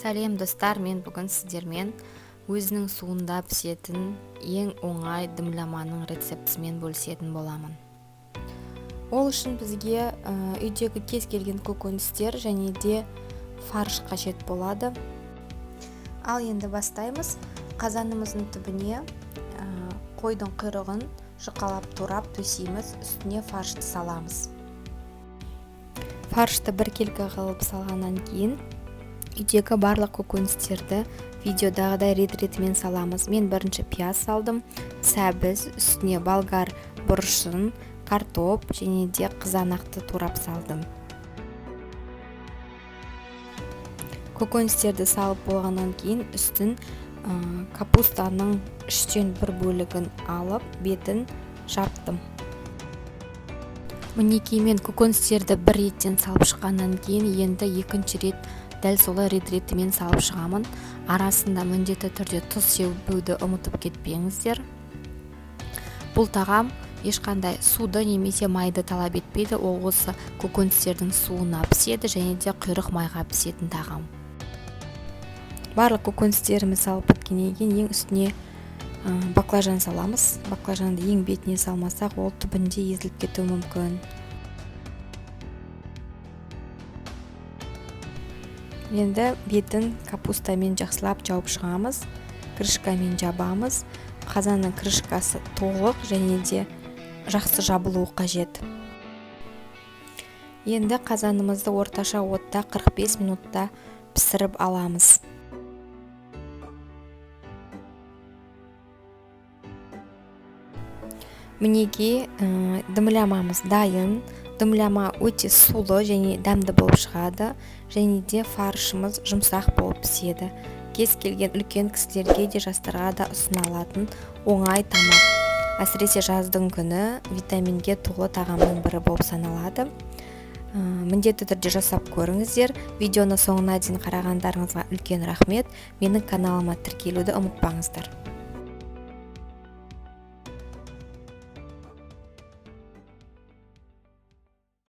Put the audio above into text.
Сәлем достар, мен бүгін сіздермен өзінің суында пісетін ең оңай дымламаның рецептісімен бөлісетін боламын. Ол үшін бізге үйдегі кез келген көкөністер және де фарш қажет болады. Ал енді бастаймыз. Қазанымыздың түбіне қойдың құйрығын жұқалап турап төсейміз, үстіне фаршты саламыз. Фаршты бір келкі қылып салғаннан кейін үйдегі барлық көкөністерді видеодағыдай рет-ретімен саламыз. Мен бірінші пияз салдым, сәбіз, үстіне болгар бұрышын, картоп және де қызанақты турап салдым. Көкөністерді салып болғаннан кейін үстін капустаның 1/3 бөлігін алып, бетін жаптым. Мінекей мен көкөністерді бір реттен салып шыққаннан кейін енді екінші рет дәл солай рет-ретімен салып шығамын. Арасында міндетті түрде тұз себуді ұмытып кетпеңіздер. Бұл тағам ешқандай суды немесе майды талап етпейді. Ол осы көкөністердің суына піседі және де құйрық майға пісетін тағам. Барлық көкөністеріміз салып біткеннен кейін ең үстіне баклажан саламыз. Баклажанды ең бетіне салмасақ, ол түбінде езіліп кетуі мүмкін. Енді бетін капустамен жақсылап жауып шығамыз. Крышкамен жабамыз. Қазанның крышкасы толық және де жақсы жабылуы қажет. Енді қазанымызды орташа отта 45 минутта пісіріп аламыз. Мінекей дымламамыз дайын. Дымлама өте сулы және дәмді болып шығады, және де фаршымыз жұмсақ болып піседі. Кез келген үлкен кісілерге де жастарға да ұсыналатын оңай тамақ. Әсіресе жаздың күні витаминге толы тағамның бірі болып саналады. Міндетті түрде жасап көріңіздер. Видеоны соңына дейін қарағандарыңызға үлкен рахмет. Менің каналыма тіркелуді ұмытпаңыздар.